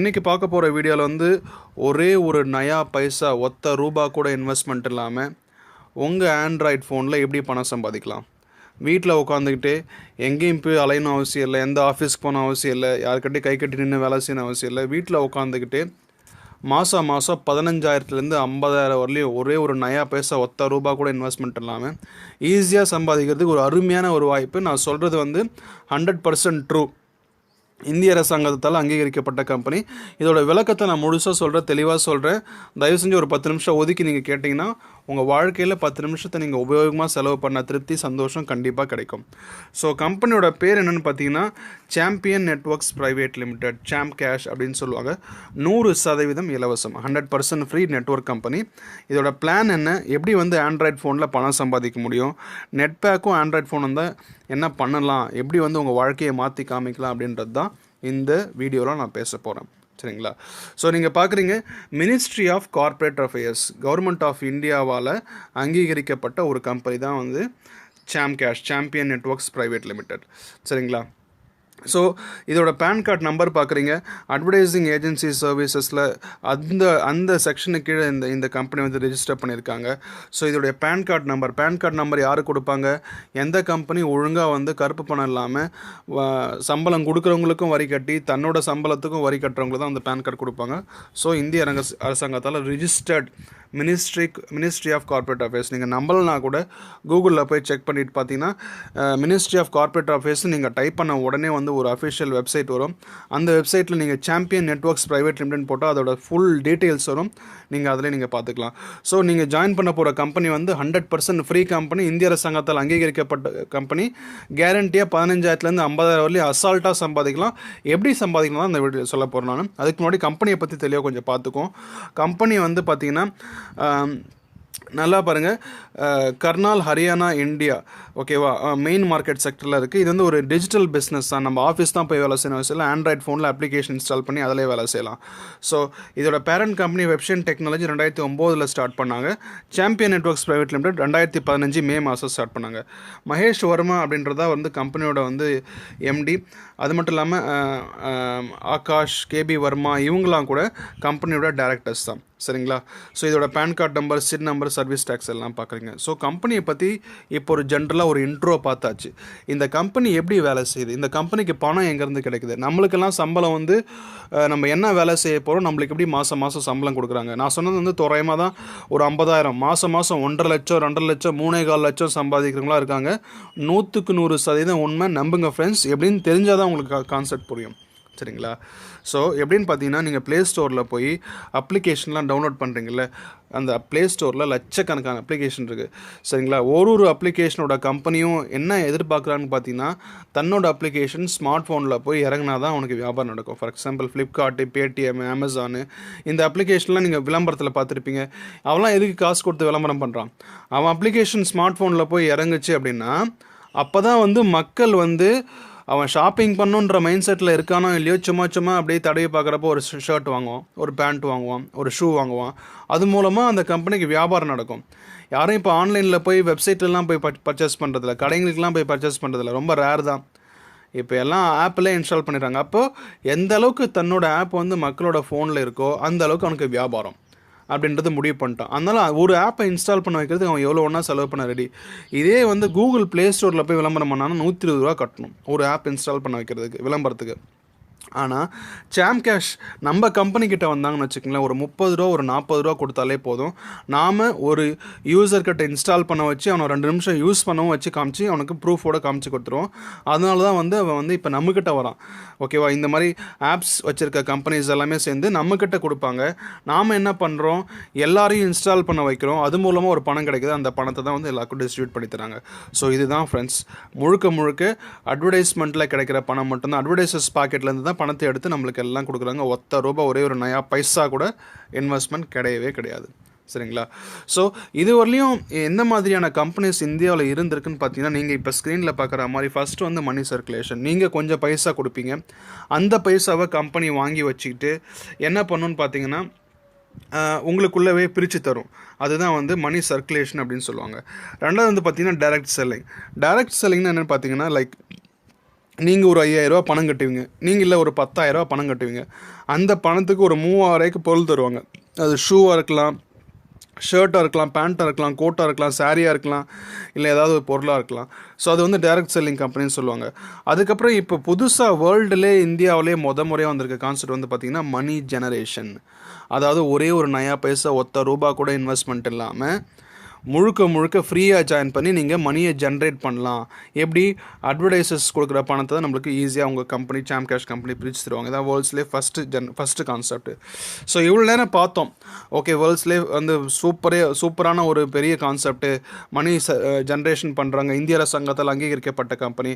இன்றைக்கி பார்க்க போகிற வீடியோவில் வந்து ஒரே ஒரு நயா பைசா ஒத்த ரூபா கூட இன்வெஸ்ட்மெண்ட் இல்லாமல் உங்கள் ஆண்ட்ராய்ட் ஃபோனில் எப்படி பணம் சம்பாதிக்கலாம். வீட்டில் உட்காந்துக்கிட்டு எங்கேயும் போய் அலையணும் அவசியம் இல்லை, எந்த ஆஃபீஸ்க்கு போகணும் அவசியம் இல்லை, யாருக்கிட்டே கை கட்டி நின்று வேலை செய்யணும் அவசியம் இல்லை. வீட்டில் உட்காந்துக்கிட்டு மாதம் 15,000 50,000 வரலையும் ஒரே ஒரு நயா பைசா ஒத்த ரூபா கூட இன்வெஸ்ட்மெண்ட் இல்லாமல் ஈஸியாக சம்பாதிக்கிறதுக்கு ஒரு அருமையான ஒரு வாய்ப்பு. நான் சொல்கிறது வந்து 100% ட்ரூ. இந்திய அரசாங்கத்தால் அங்கீகரிக்கப்பட்ட கம்பெனி. இதோட விளக்கத்தை நான் முழுசாக சொல்கிறேன், தெளிவாக சொல்கிறேன். தயவு செஞ்சு ஒரு 10 நிமிஷம் ஒதுக்கி நீங்கள் கேட்டிங்கன்னா உங்கள் வாழ்க்கையில் 10 நிமிஷத்தை நீங்கள் உபயோகமாக செலவு பண்ண திருப்தி சந்தோஷம் கண்டிப்பாக கிடைக்கும். ஸோ கம்பெனியோட பேர் என்னென்னு பார்த்தீங்கன்னா சாம்பியன் நெட்வொர்க்ஸ் ப்ரைவேட் லிமிடெட், சாம் கேஷ் அப்படின்னு சொல்லுவாங்க. 100% இலவசம், 100% ஃப்ரீ நெட்வொர்க் கம்பெனி. இதோட பிளான் என்ன, எப்படி வந்து ஆண்ட்ராய்ட் ஃபோனில் பணம் சம்பாதிக்க முடியும், நெட் பேக்கும் ஆண்ட்ராய்ட் ஃபோன் வந்தால் என்ன பண்ணலாம், எப்படி வந்து உங்கள் வாழ்க்கையை மாற்றி காமிக்கலாம் அப்படின்றது தான் இந்த வீடியோவில் நான் பேச போகிறேன். சரிங்களா? ஸோ நீங்கள் பார்க்குறீங்க, ministry of corporate affairs, government of இந்தியாவால் அங்கீகரிக்கப்பட்ட ஒரு கம்பெனி தான் வந்து சாம் கேஷ், சாம்பியன் நெட்வொர்க்ஸ் ப்ரைவேட் லிமிடெட். சரிங்களா? ஸோ இதோட பேன் கார்டு நம்பர் பார்க்குறீங்க. அட்வர்டைசிங் ஏஜென்சி சர்வீசஸில் அந்த செக்ஷனுக்கு கீழே இந்த கம்பெனி வந்து ரெஜிஸ்டர் பண்ணியிருக்காங்க. ஸோ இதோடைய பேன் கார்டு நம்பர் யார் கொடுப்பாங்க, எந்த கம்பெனி ஒழுங்காக வந்து கருப்பு பணம் இல்லாமல் சம்பளம் கொடுக்குறவங்களுக்கும் வரி கட்டி தன்னோட சம்பளத்துக்கும் வரி கட்டுறவங்களுக்கு தான் அந்த பேன் கார்டு கொடுப்பாங்க. ஸோ இந்திய அரசாங்கத்தால் registered ministry of corporate affairs. நீங்கள் நம்பலனா கூட கூகுளில் போய் செக் பண்ணிட்டு பார்த்தீங்கன்னா மினிஸ்ட்ரி ஆஃப் கார்ப்பரேட் அஃபேர்ஸ் நீங்கள் டைப் பண்ண உடனே வந்து ஒரு அஃபிஷியல் வெப்சைட் வரும். அந்த வெப்சைட்டில் நீங்கள் சாம்பியன் நெட்வொர்க்ஸ் ப்ரைவேட் லிமிடெட் போட்டால் அதோட ஃபுல் டீட்டெயில்ஸ் வரும். நீங்கள் அதில் நீங்கள் பார்த்துக்கலாம். ஸோ நீங்கள் ஜாயின் பண்ண போகிற கம்பெனி வந்து 100% ஃப்ரீ கம்பெனி, இந்திய அரசாங்கத்தால் அங்கீகரிக்கப்பட்ட கம்பெனி. கேரண்டியாக 15,000 50,000 வரலையும் அசால்ட்டாக சம்பாதிக்கலாம். எப்படி சம்பாதிக்கலாம் தான் அந்த வீடியோ சொல்ல போகிறேன் நான். அதுக்கு முன்னாடி கம்பெனியை பற்றி தெளிவாக கொஞ்சம் பார்த்துக்கோம். கம்பெனி வந்து பார்த்திங்கன்னா நல்லா பாருங்கள், கர்னால் ஹரியானா இந்தியா, ஓகேவா, மெயின் மார்க்கெட் செக்டரில் இருக்குது. இது வந்து ஒரு டிஜிட்டல் பிஸ்னஸ் தான். நம்ம ஆஃபீஸ் தான் போய் வேலை செய்யணும் அவசியம் இல்லை, ஆண்ட்ராய்ட் ஃபோனில் அப்ளிகேஷன் இன்ஸ்டால் பண்ணி அதிலே வேலை செய்யலாம். ஸோ இதோட parent company website technology 2009 start பண்ணாங்க. சாம்பியன் நெட்வொர்க்ஸ் ப்ரைவேட் லிமிடெட் 2015 மே மாதம் ஸ்டார்ட் பண்ணாங்க. மகேஷ் வர்மா அப்படின்றதா வந்து கம்பெனியோட வந்து எம்டி. அது மட்டும் இல்லாமல் ஆகாஷ், கேபி வர்மா இவங்களாம் கூட கம்பெனியோட டைரக்டர்ஸ் தான். சரிங்களா? ஸோ இதோட பேன் கார்டு நம்பர், சிட் நம்பர், சர்வீஸ் டேக்ஸ் எல்லாம் பார்க்குறீங்க. ஸோ கம்பெனியை பற்றி இப்போ ஒரு ஜென்ரலாக ஒரு இன்ட்ரோ பார்த்தாச்சு. இந்த கம்பெனி எப்படி வேலை செய்யுது, இந்த கம்பெனிக்கு பணம் எங்கேருந்து கிடைக்குது, நம்மளுக்கெல்லாம் சம்பளம் வந்து நம்ம என்ன வேலை செய்ய போகிறோம், நம்மளுக்கு எப்படி மாதம் சம்பளம் கொடுக்குறாங்க. நான் சொன்னது வந்து தோராயமாக தான் ஒரு 50,000 மாதம் 1.5 லட்சம் 2.5 லட்சம் 3.25 லட்சம் சம்பாதிக்கிறவங்களா இருக்காங்க. 100% உண்மை, நம்புங்க ஃப்ரெண்ட்ஸ். எப்படின்னு தெரிஞ்சால் தான் உங்களுக்கு கான்செப்ட் புரியும். சரிங்களா? ஸோ எப்படின்னு பார்த்தீங்கன்னா, நீங்கள் ப்ளே ஸ்டோரில் போய் அப்ளிகேஷன்லாம் டவுன்லோட் பண்ணுறீங்கள, அந்த ப்ளே ஸ்டோரில் லட்சக்கணக்கான அப்ளிகேஷன் இருக்குது. சரிங்களா? ஒரு அப்ளிகேஷனோட கம்பெனியும் என்ன எதிர்பார்க்குறான்னு பார்த்தீங்கன்னா, தன்னோட அப்ளிகேஷன் ஸ்மார்ட் ஃபோனில் போய் இறங்கினா தான் அவனுக்கு வியாபாரம் நடக்கும். For example Flipkart, Paytm, Amazon, இந்த அப்ளிகேஷன்லாம் நீங்கள் விளம்பரத்தில் பார்த்துருப்பீங்க. அவன்லாம் எதுக்கு காசு கொடுத்து விளம்பரம் பண்ணுறான்? அவன் அப்ளிகேஷன் ஸ்மார்ட் ஃபோனில் போய் இறங்குச்சு அப்படின்னா அப்போ தான் வந்து மக்கள் வந்து அவன் ஷாப்பிங் பண்ணுன்ற மைண்ட் செட்டில் இருக்கானோ இல்லையோ, சும்மா அப்படியே தடவை பார்க்குறப்போ ஒரு ஷர்ட் வாங்குவான், ஒரு பேண்ட் வாங்குவான், ஒரு ஷூ வாங்குவான். அது மூலமாக அந்த கம்பெனிக்கு வியாபாரம் நடக்கும். யாரும் இப்போ ஆன்லைனில் போய் வெப்சைட்லாம் போய் பர்ச்சேஸ் பண்ணுறதில்ல, கடைங்களுக்கெலாம் போய் பர்ச்சேஸ் பண்ணுறதில்ல, ரொம்ப ரேர் தான். இப்போ எல்லாம் ஆப்பில் இன்ஸ்டால் பண்ணிடுறாங்க. அப்போது எந்த அளவுக்கு தன்னோட ஆப் வந்து மக்களோட ஃபோனில் இருக்கோ அந்த அளவுக்கு அவனுக்கு வியாபாரம் அப்படின்றது முடிவு பண்ணிட்டான். அதனால் ஒரு ஆப்பை இன்ஸ்டால் பண்ண வைக்கிறதுக்கு அவன் எவ்வளோ ஒன்றா செலவு பண்ண ரெடி. இதே வந்து கூகுள் ப்ளே ஸ்டோரில் போய் விளம்பரம் பண்ணாலும் 120 ரூபா கட்டணும் ஒரு ஆப் இன்ஸ்டால் பண்ண வைக்கிறதுக்கு, விளம்பரத்துக்கு. ஆனால் சாம் கேஷ் நம்ம கம்பெனிக்கிட்ட வந்தாங்கன்னு வச்சுக்கோங்களேன், ஒரு 30 ரூபா ஒரு 40 ரூபா கொடுத்தாலே போதும். நாம் ஒரு யூசர்கிட்ட இன்ஸ்டால் பண்ண வச்சு அவனை 2 நிமிஷம் யூஸ் பண்ணவும் வச்சு காமிச்சு அவனுக்கு ப்ரூஃபோடு காமிச்சு கொடுத்துருவோம். அதனால தான் வந்து அவன் வந்து இப்போ நம்மக்கிட்ட வரான். ஓகேவா? இந்த மாதிரி ஆப்ஸ் வச்சுருக்க கம்பெனிஸ் எல்லாமே சேர்ந்து நம்மக்கிட்ட கொடுப்பாங்க. நாம் என்ன பண்ணுறோம், எல்லாரையும் இன்ஸ்டால் பண்ண வைக்கிறோம். அது மூலமாக ஒரு பணம் கிடைக்குது. அந்த பணத்தை தான் வந்து எல்லாருக்கும் டிஸ்ட்ரிபியூட் பண்ணி தராங்க. ஸோ இதுதான் ஃப்ரெண்ட்ஸ், முழுக்க அட்வர்டைஸ்மெண்ட்டில் கிடைக்கிற பணம் மட்டும்தான். அட்வர்டைசர்ஸ் பாக்கெட்லேருந்து தான் பணத்தை எடுத்து நம்மளுக்கு எல்லாம் கொடுக்குறாங்க. ஒத்த ரூபா ஒரே ஒரு நயா பைசா கூட இன்வெஸ்ட்மெண்ட் கிடையவே கிடையாது. சரிங்களா? ஸோ இது வரலையும் எந்த மாதிரியான கம்பெனிஸ் இந்தியாவில் இருந்திருக்குன்னு பார்த்தீங்கன்னா, நீங்கள் இப்போ ஸ்க்ரீனில் பார்க்குற மாதிரி ஃபஸ்ட்டு வந்து மணி சர்க்குலேஷன். நீங்கள் கொஞ்சம் பைசா கொடுப்பீங்க, அந்த பைசாவை கம்பெனி வாங்கி வச்சுக்கிட்டு என்ன பண்ணணுன்னு பார்த்தீங்கன்னா உங்களுக்குள்ளவே பிரித்து தரும். அதுதான் வந்து மணி சர்க்குலேஷன் அப்படின்னு சொல்லுவாங்க. ரெண்டாவது வந்து பார்த்திங்கன்னா டைரக்ட் செல்லிங்னா என்னென்னு பார்த்தீங்கன்னா, லைக் நீங்கள் ஒரு 5,000 பணம் கட்டுவீங்க, நீங்கள் இல்லை ஒரு 10,000 பணம் கட்டுவீங்க. அந்த பணத்துக்கு ஒரு 3,000 பொருள் தருவாங்க. அது ஷூவாக இருக்கலாம், ஷர்ட்டாக இருக்கலாம், பேண்ட்டாக இருக்கலாம், கோட்டாக இருக்கலாம், சாரியாக இருக்கலாம், இல்லை ஏதாவது ஒரு பொருளாக இருக்கலாம். ஸோ அது வந்து டைரக்ட் செல்லிங் கம்பெனின்னு சொல்லுவாங்க. அதுக்கப்புறம் இப்போ புதுசாக வேர்ல்டுலே இந்தியாவிலே முறையாக வந்திருக்க கான்செப்ட் வந்து பார்த்திங்கன்னா மணி ஜெனரேஷன். அதாவது ஒரே ஒரு நயா பைசா ரூபா கூட இன்வெஸ்ட்மெண்ட் இல்லாமல் முழுக்க ஃப்ரீயாக ஜாயின் பண்ணி நீங்கள் மணியை ஜென்ரேட் பண்ணலாம். எப்படி அட்வர்டைசஸ் கொடுக்குற பணத்தை தான் நம்மளுக்கு ஈஸியாக உங்கள் கம்பெனி சாம் கேஷ் கம்பெனி பிரித்து தருவாங்க. இதான் வேர்ல்ட்ஸ்லேயே ஃபஸ்ட்டு கான்செப்ட். ஸோ இவ்வளோ நேரம் பார்த்தோம். ஓகே, வேர்ல்ட்ஸ்லேயே வந்து சூப்பரான ஒரு பெரிய கான்செப்ட்டு மணி ஜென்ரேஷன் பண்ணுறாங்க, இந்திய அரசாங்கத்தால் அங்கீகரிக்கப்பட்ட கம்பெனி.